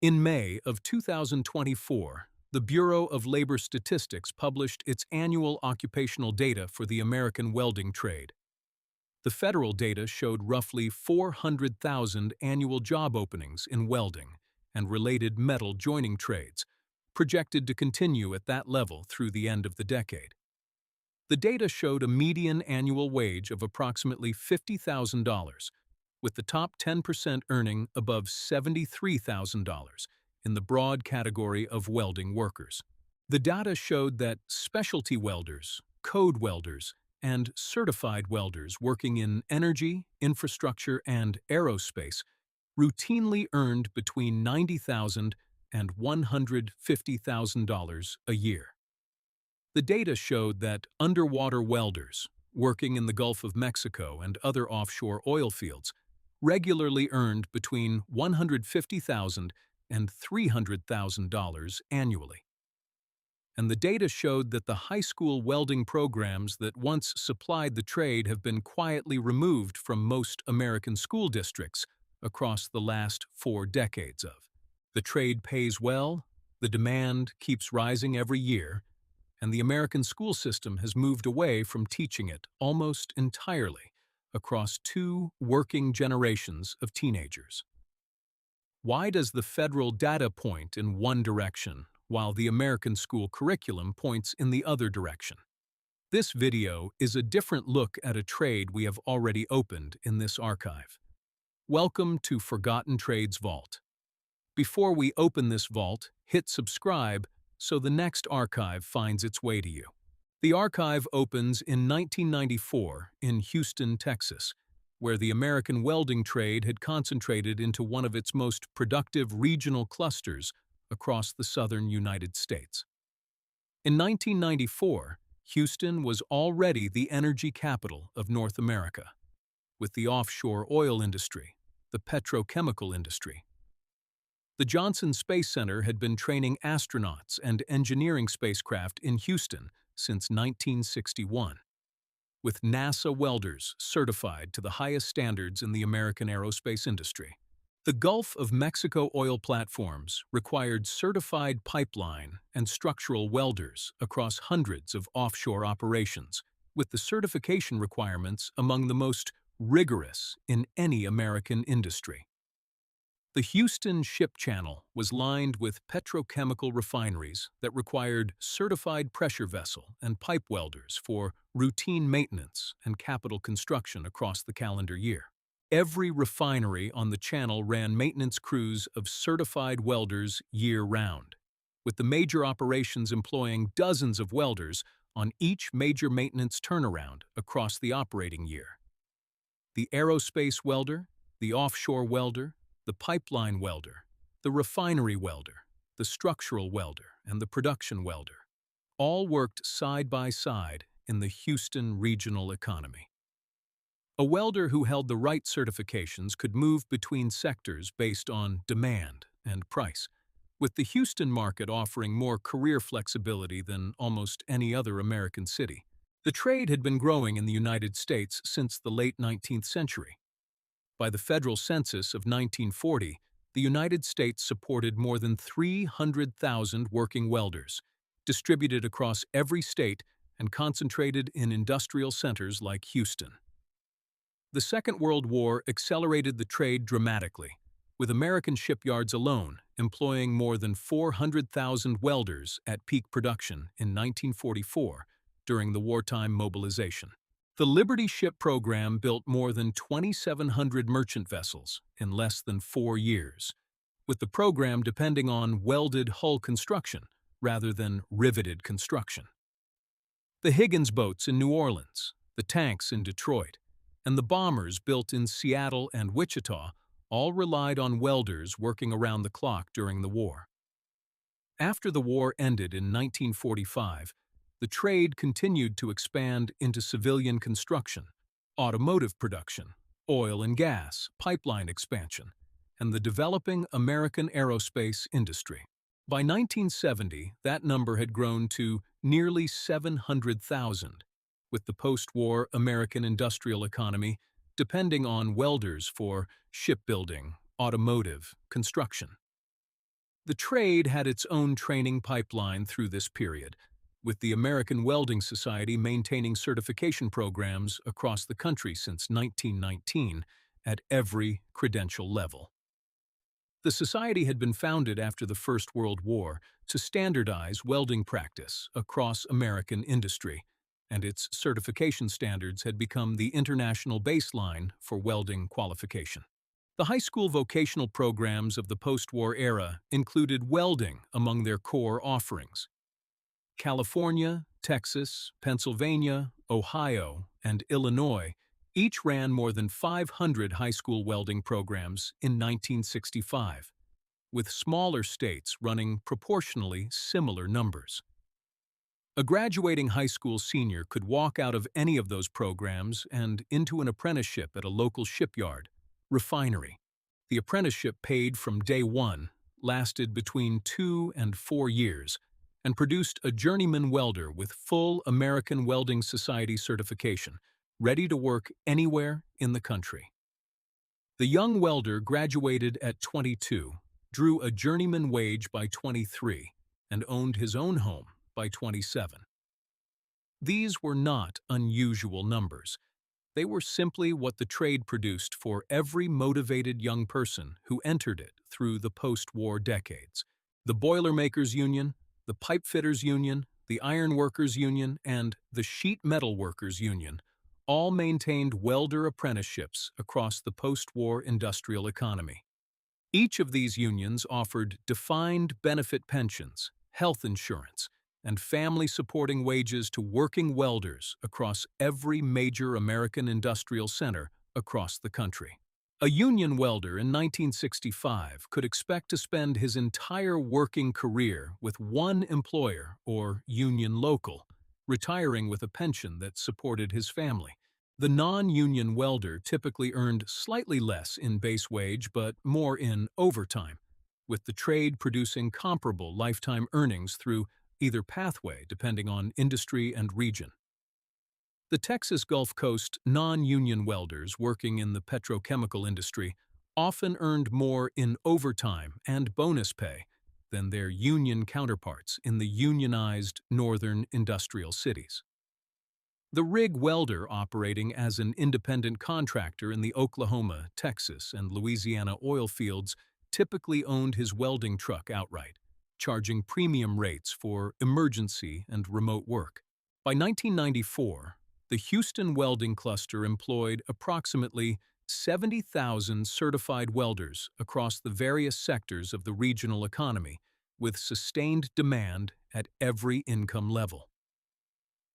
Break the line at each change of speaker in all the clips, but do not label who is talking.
In May of 2024, the Bureau of Labor Statistics published its annual occupational data for the American welding trade. The federal data showed roughly 400,000 annual job openings in welding and related metal joining trades, projected to continue at that level through the end of the decade. The data showed a median annual wage of approximately $50,000, with the top 10% earning above $73,000 in the broad category of welding workers. The data showed that specialty welders, code welders, and certified welders working in energy, infrastructure, and aerospace routinely earned between $90,000 and $150,000 a year. The data showed that underwater welders, working in the Gulf of Mexico and other offshore oil fields, regularly earned between $150,000 and $300,000 annually. And the data showed that the high school welding programs that once supplied the trade have been quietly removed from most American school districts across the last 4 decades of. The trade pays well, the demand keeps rising every year, and the American school system has moved away from teaching it almost entirely across 2 working generations of teenagers. Why does the federal data point in one direction while the American school curriculum points in the other direction? This video is a different look at a trade we have already opened in this archive. Welcome to Forgotten Trades Vault. Before we open this vault, hit subscribe so the next archive finds its way to you. The archive opens in 1994 in Houston, Texas, where the American welding trade had concentrated into one of its most productive regional clusters across the southern United States. In 1994, Houston was already the energy capital of North America, with the offshore oil industry, the petrochemical industry. The Johnson Space Center had been training astronauts and engineering spacecraft in Houston since 1961, with NASA welders certified to the highest standards in the American aerospace industry. The Gulf of Mexico oil platforms required certified pipeline and structural welders across hundreds of offshore operations, with the certification requirements among the most rigorous in any American industry. The Houston Ship Channel was lined with petrochemical refineries that required certified pressure vessel and pipe welders for routine maintenance and capital construction across the calendar year. Every refinery on the channel ran maintenance crews of certified welders year-round, with the major operations employing dozens of welders on each major maintenance turnaround across the operating year. The aerospace welder, the offshore welder, the pipeline welder, the refinery welder, the structural welder, and the production welder all worked side by side in the Houston regional economy. A welder who held the right certifications could move between sectors based on demand and price, with the Houston market offering more career flexibility than almost any other American city. The trade had been growing in the United States since the late 19th century. By the federal census of 1940, the United States supported more than 300,000 working welders, distributed across every state and concentrated in industrial centers like Houston. The Second World War accelerated the trade dramatically, with American shipyards alone employing more than 400,000 welders at peak production in 1944 during the wartime mobilization. The Liberty Ship program built more than 2,700 merchant vessels in less than 4 years, with the program depending on welded hull construction rather than riveted construction. The Higgins boats in New Orleans, the tanks in Detroit, and the bombers built in Seattle and Wichita all relied on welders working around the clock during the war. After the war ended in 1945, the trade continued to expand into civilian construction, automotive production, oil and gas, pipeline expansion, and the developing American aerospace industry. By 1970, that number had grown to nearly 700,000, with the post-war American industrial economy depending on welders for shipbuilding, automotive, construction. The trade had its own training pipeline through this period, with the American Welding Society maintaining certification programs across the country since 1919 at every credential level. The society had been founded after the First World War to standardize welding practice across American industry, and its certification standards had become the international baseline for welding qualification. The high school vocational programs of the post-war era included welding among their core offerings. California, Texas, Pennsylvania, Ohio, and Illinois each ran more than 500 high school welding programs in 1965, with smaller states running proportionally similar numbers. A graduating high school senior could walk out of any of those programs and into an apprenticeship at a local shipyard, refinery. The apprenticeship paid from day one, lasted between 2 and 4 years, and produced a journeyman welder with full American Welding Society certification, ready to work anywhere in the country. The young welder graduated at 22, drew a journeyman wage by 23, and owned his own home by 27. These were not unusual numbers. They were simply what the trade produced for every motivated young person who entered it through the post-war decades. The Boilermakers Union, the Pipefitters Union, the Iron Workers Union, and the Sheet Metal Workers Union all maintained welder apprenticeships across the post-war industrial economy. Each of these unions offered defined benefit pensions, health insurance, and family-supporting wages to working welders across every major American industrial center across the country. A union welder in 1965 could expect to spend his entire working career with one employer or union local, retiring with a pension that supported his family. The non-union welder typically earned slightly less in base wage but more in overtime, with the trade producing comparable lifetime earnings through either pathway depending on industry and region. The Texas Gulf Coast non-union welders working in the petrochemical industry often earned more in overtime and bonus pay than their union counterparts in the unionized northern industrial cities. The rig welder operating as an independent contractor in the Oklahoma, Texas, and Louisiana oil fields typically owned his welding truck outright, charging premium rates for emergency and remote work. By 1994, the Houston welding cluster employed approximately 70,000 certified welders across the various sectors of the regional economy, with sustained demand at every income level.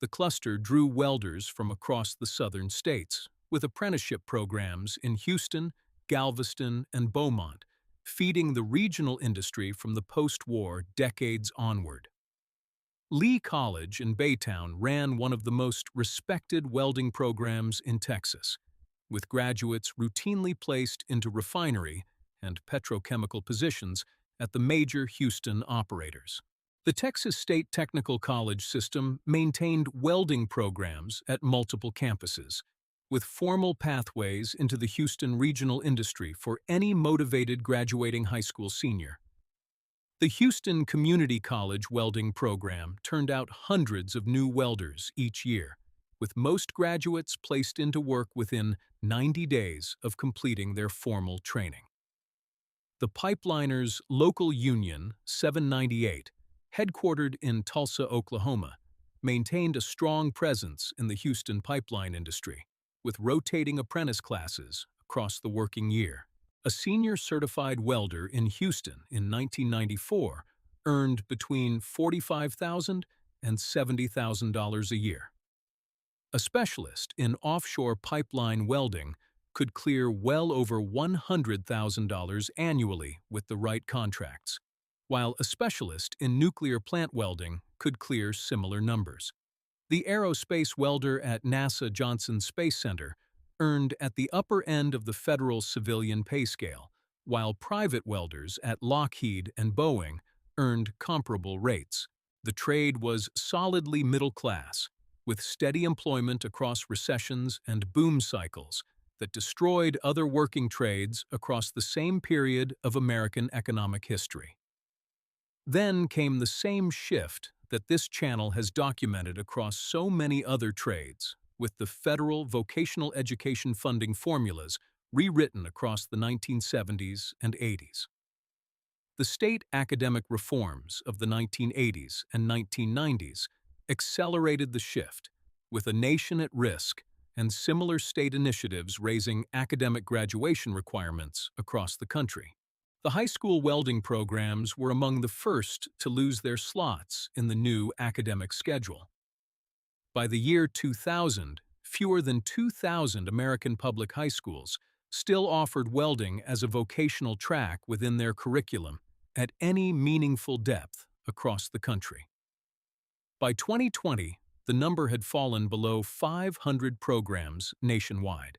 The cluster drew welders from across the southern states, with apprenticeship programs in Houston, Galveston, and Beaumont, feeding the regional industry from the post-war decades onward. Lee College in Baytown ran one of the most respected welding programs in Texas, with graduates routinely placed into refinery and petrochemical positions at the major Houston operators. The Texas State Technical College system maintained welding programs at multiple campuses, with formal pathways into the Houston regional industry for any motivated graduating high school senior. The Houston Community College welding program turned out hundreds of new welders each year, with most graduates placed into work within 90 days of completing their formal training. The Pipeliners' local union, 798, headquartered in Tulsa, Oklahoma, maintained a strong presence in the Houston pipeline industry, with rotating apprentice classes across the working year. A senior certified welder in Houston in 1994 earned between $45,000 and $70,000 a year. A specialist in offshore pipeline welding could clear well over $100,000 annually with the right contracts, while a specialist in nuclear plant welding could clear similar numbers. The aerospace welder at NASA Johnson Space Center earned at the upper end of the federal civilian pay scale, while private welders at Lockheed and Boeing earned comparable rates. The trade was solidly middle class, with steady employment across recessions and boom cycles that destroyed other working trades across the same period of American economic history. Then came the same shift that this channel has documented across so many other trades, with the federal vocational education funding formulas rewritten across the 1970s and 80s. The state academic reforms of the 1980s and 1990s accelerated the shift, with a nation at risk and similar state initiatives raising academic graduation requirements across the country. The high school welding programs were among the first to lose their slots in the new academic schedule. By the year 2000, fewer than 2,000 American public high schools still offered welding as a vocational track within their curriculum at any meaningful depth across the country. By 2020, the number had fallen below 500 programs nationwide,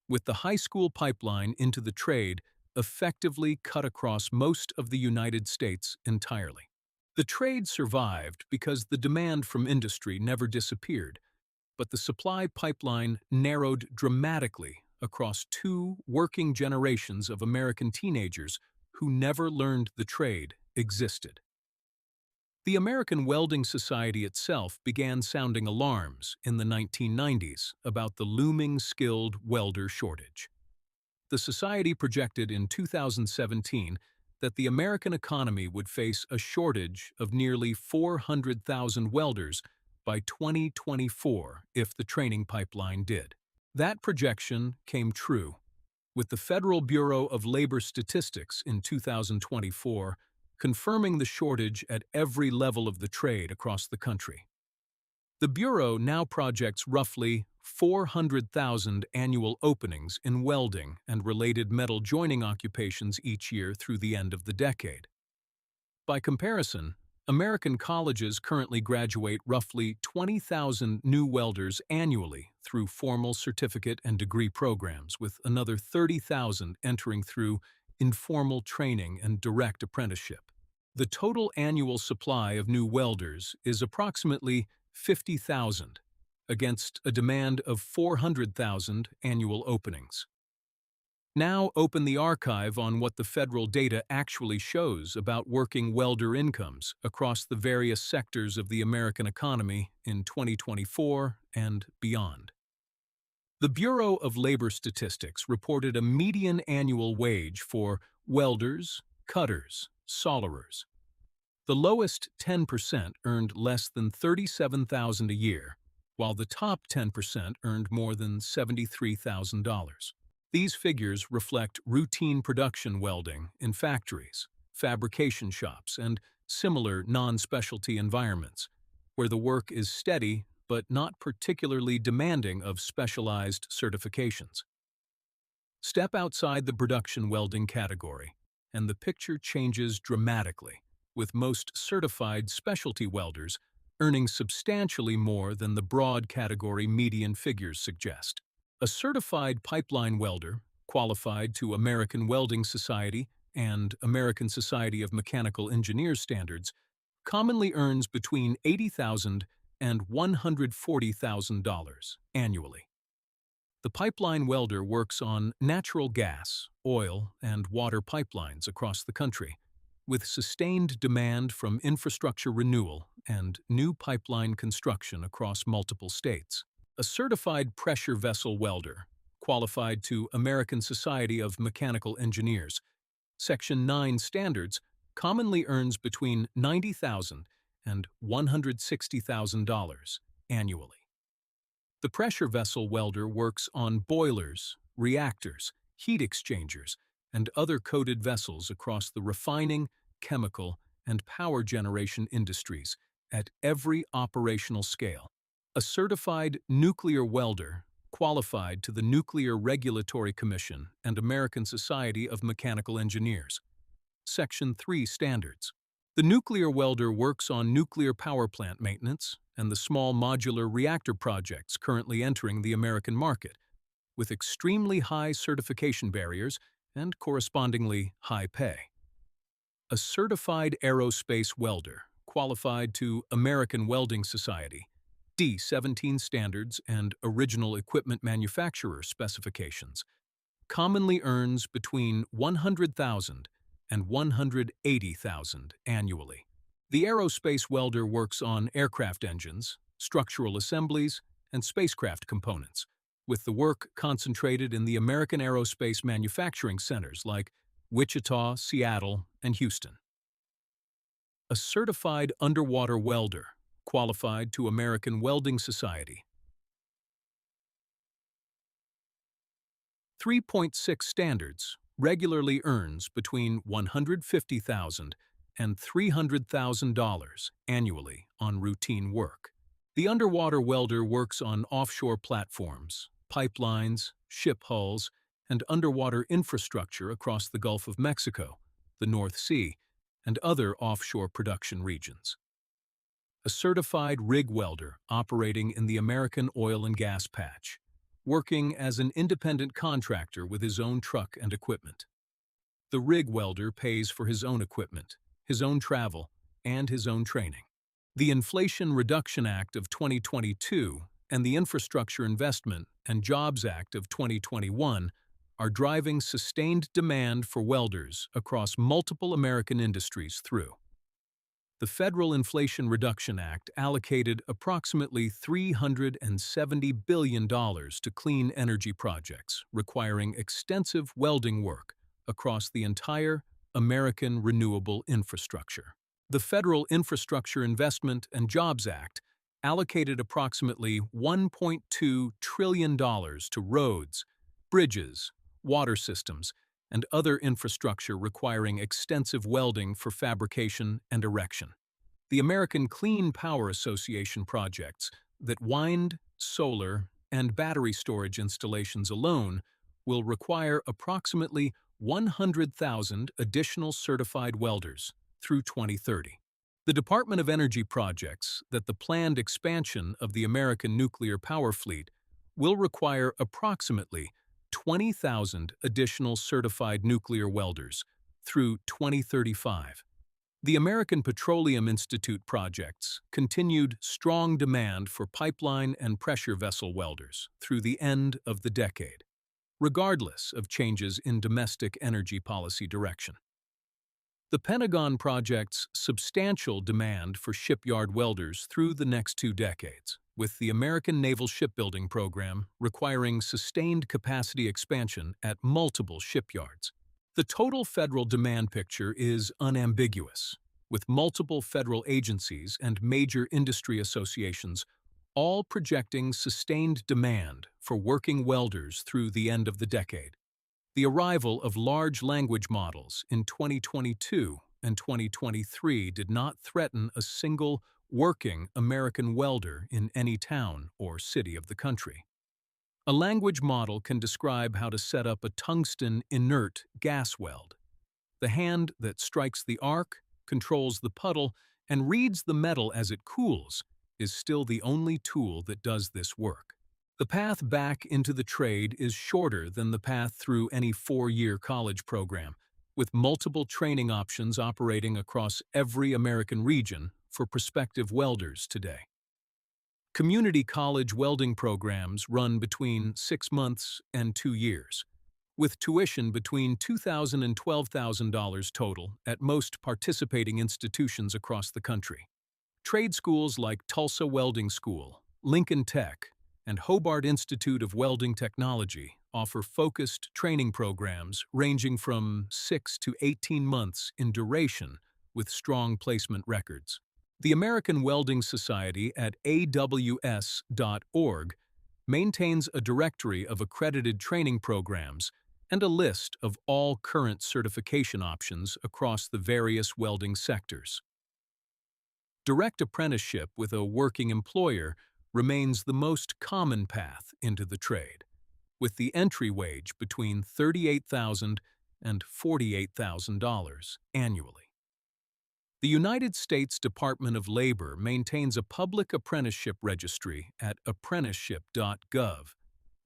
with the high school pipeline into the trade effectively cut across most of the United States entirely. The trade survived because the demand from industry never disappeared, but the supply pipeline narrowed dramatically across two working generations of American teenagers who never learned the trade existed. The American Welding Society itself began sounding alarms in the 1990s about the looming skilled welder shortage. The society projected in 2017 that the American economy would face a shortage of nearly 400,000 welders by 2024 if the training pipeline did. That projection came true, with the Federal Bureau of Labor Statistics in 2024 confirming the shortage at every level of the trade across the country. The Bureau now projects roughly 400,000 annual openings in welding and related metal joining occupations each year through the end of the decade. By comparison, American colleges currently graduate roughly 20,000 new welders annually through formal certificate and degree programs, with another 30,000 entering through informal training and direct apprenticeship. The total annual supply of new welders is approximately 50,000, against a demand of 400,000 annual openings. Now open the archive on what the federal data actually shows about working welder incomes across the various sectors of the American economy in 2024 and beyond. The Bureau of Labor Statistics reported a median annual wage for welders, cutters, soldierers. The lowest 10% earned less than $37,000 a year, while the top 10% earned more than $73,000. These figures reflect routine production welding in factories, fabrication shops, and similar non-specialty environments, where the work is steady but not particularly demanding of specialized certifications. Step outside the production welding category, and the picture changes dramatically, with most certified specialty welders earning substantially more than the broad category median figures suggest. A certified pipeline welder, qualified to American Welding Society and American Society of Mechanical Engineers standards, commonly earns between $80,000 and $140,000 annually. The pipeline welder works on natural gas, oil, and water pipelines across the country, with sustained demand from infrastructure renewal and new pipeline construction across multiple states. A certified pressure vessel welder, qualified to American Society of Mechanical Engineers, Section 9 standards, commonly earns between $90,000 and $160,000 annually. The pressure vessel welder works on boilers, reactors, heat exchangers, and other coated vessels across the refining, chemical, and power generation industries at every operational scale. A certified nuclear welder, qualified to the Nuclear Regulatory Commission and American Society of Mechanical Engineers, Section 3 standards. The nuclear welder works on nuclear power plant maintenance and the small modular reactor projects currently entering the American market, with extremely high certification barriers and correspondingly high pay. A certified aerospace welder, qualified to American Welding Society, D17 standards and original equipment manufacturer specifications, commonly earns between $100,000 and $180,000 annually. The aerospace welder works on aircraft engines, structural assemblies, and spacecraft components, with the work concentrated in the American aerospace manufacturing centers like Wichita, Seattle, and Houston. A certified underwater welder, qualified to American Welding Society. 3.6 standards regularly earns between $150,000 and $300,000 annually on routine work. The underwater welder works on offshore platforms, pipelines, ship hulls, and underwater infrastructure across the Gulf of Mexico, the North Sea, and other offshore production regions. A certified rig welder operating in the American oil and gas patch, working as an independent contractor with his own truck and equipment. The rig welder pays for his own equipment, his own travel, and his own training. The Inflation Reduction Act of 2022 and the Infrastructure Investment and Jobs Act of 2021 are driving sustained demand for welders across multiple American industries through. The Federal Inflation Reduction Act allocated approximately $370 billion to clean energy projects requiring extensive welding work across the entire American renewable infrastructure. The Federal Infrastructure Investment and Jobs Act allocated approximately $1.2 trillion to roads, bridges, water systems, and other infrastructure requiring extensive welding for fabrication and erection. The American Clean Power Association projects that wind, solar, and battery storage installations alone will require approximately 100,000 additional certified welders through 2030. The Department of Energy projects that the planned expansion of the American nuclear power fleet will require approximately 20,000 additional certified nuclear welders through 2035. The American Petroleum Institute projects continued strong demand for pipeline and pressure vessel welders through the end of the decade, regardless of changes in domestic energy policy direction. The Pentagon projects substantial demand for shipyard welders through the next 2 decades, with the American Naval Shipbuilding Program requiring sustained capacity expansion at multiple shipyards. The total federal demand picture is unambiguous, with multiple federal agencies and major industry associations all projecting sustained demand for working welders through the end of the decade. The arrival of large language models in 2022 and 2023 did not threaten a single working American welder in any town or city of the country. A language model can describe how to set up a tungsten inert gas weld. The hand that strikes the arc, controls the puddle, and reads the metal as it cools is still the only tool that does this work. The path back into the trade is shorter than the path through any 4-year college program, with multiple training options operating across every American region for prospective welders today. Community college welding programs run between 6 months and 2 years, with tuition between $2,000 and $12,000 total at most participating institutions across the country. Trade schools like Tulsa Welding School, Lincoln Tech, and Hobart Institute of Welding Technology offer focused training programs ranging from 6 to 18 months in duration with strong placement records. The American Welding Society at aws.org maintains a directory of accredited training programs and a list of all current certification options across the various welding sectors. Direct apprenticeship with a working employer remains the most common path into the trade, with the entry wage between $38,000 and $48,000 annually. The United States Department of Labor maintains a public apprenticeship registry at apprenticeship.gov,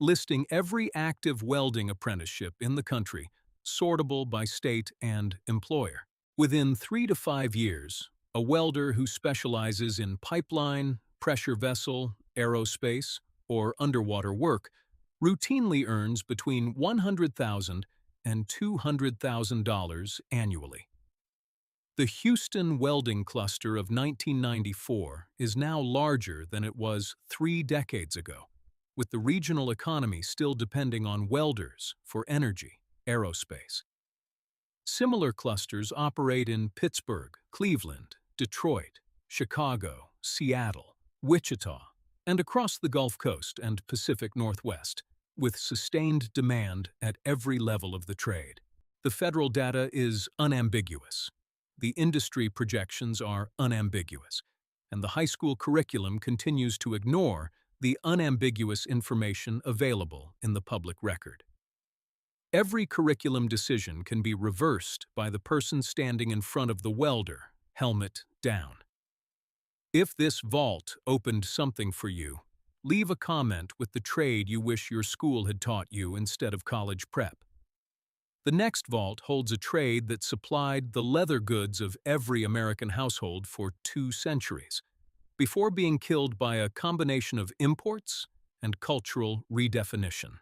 listing every active welding apprenticeship in the country, sortable by state and employer. Within 3 to 5 years, a welder who specializes in pipeline, pressure vessel, aerospace, or underwater work routinely earns between $100,000 and $200,000 annually. The Houston welding cluster of 1994 is now larger than it was 3 decades ago, with the regional economy still depending on welders for energy, aerospace. Similar clusters operate in Pittsburgh, Cleveland, Detroit, Chicago, Seattle, Wichita, and across the Gulf Coast and Pacific Northwest, with sustained demand at every level of the trade. The federal data is unambiguous. The industry projections are unambiguous, and the high school curriculum continues to ignore the unambiguous information available in the public record. Every curriculum decision can be reversed by the person standing in front of the welder, helmet down. If this vault opened something for you, leave a comment with the trade you wish your school had taught you instead of college prep. The next vault holds a trade that supplied the leather goods of every American household for 2 centuries, before being killed by a combination of imports and cultural redefinition.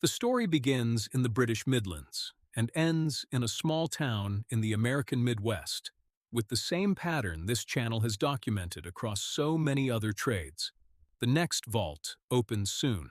The story begins in the British Midlands and ends in a small town in the American Midwest, with the same pattern this channel has documented across so many other trades. The next vault opens soon.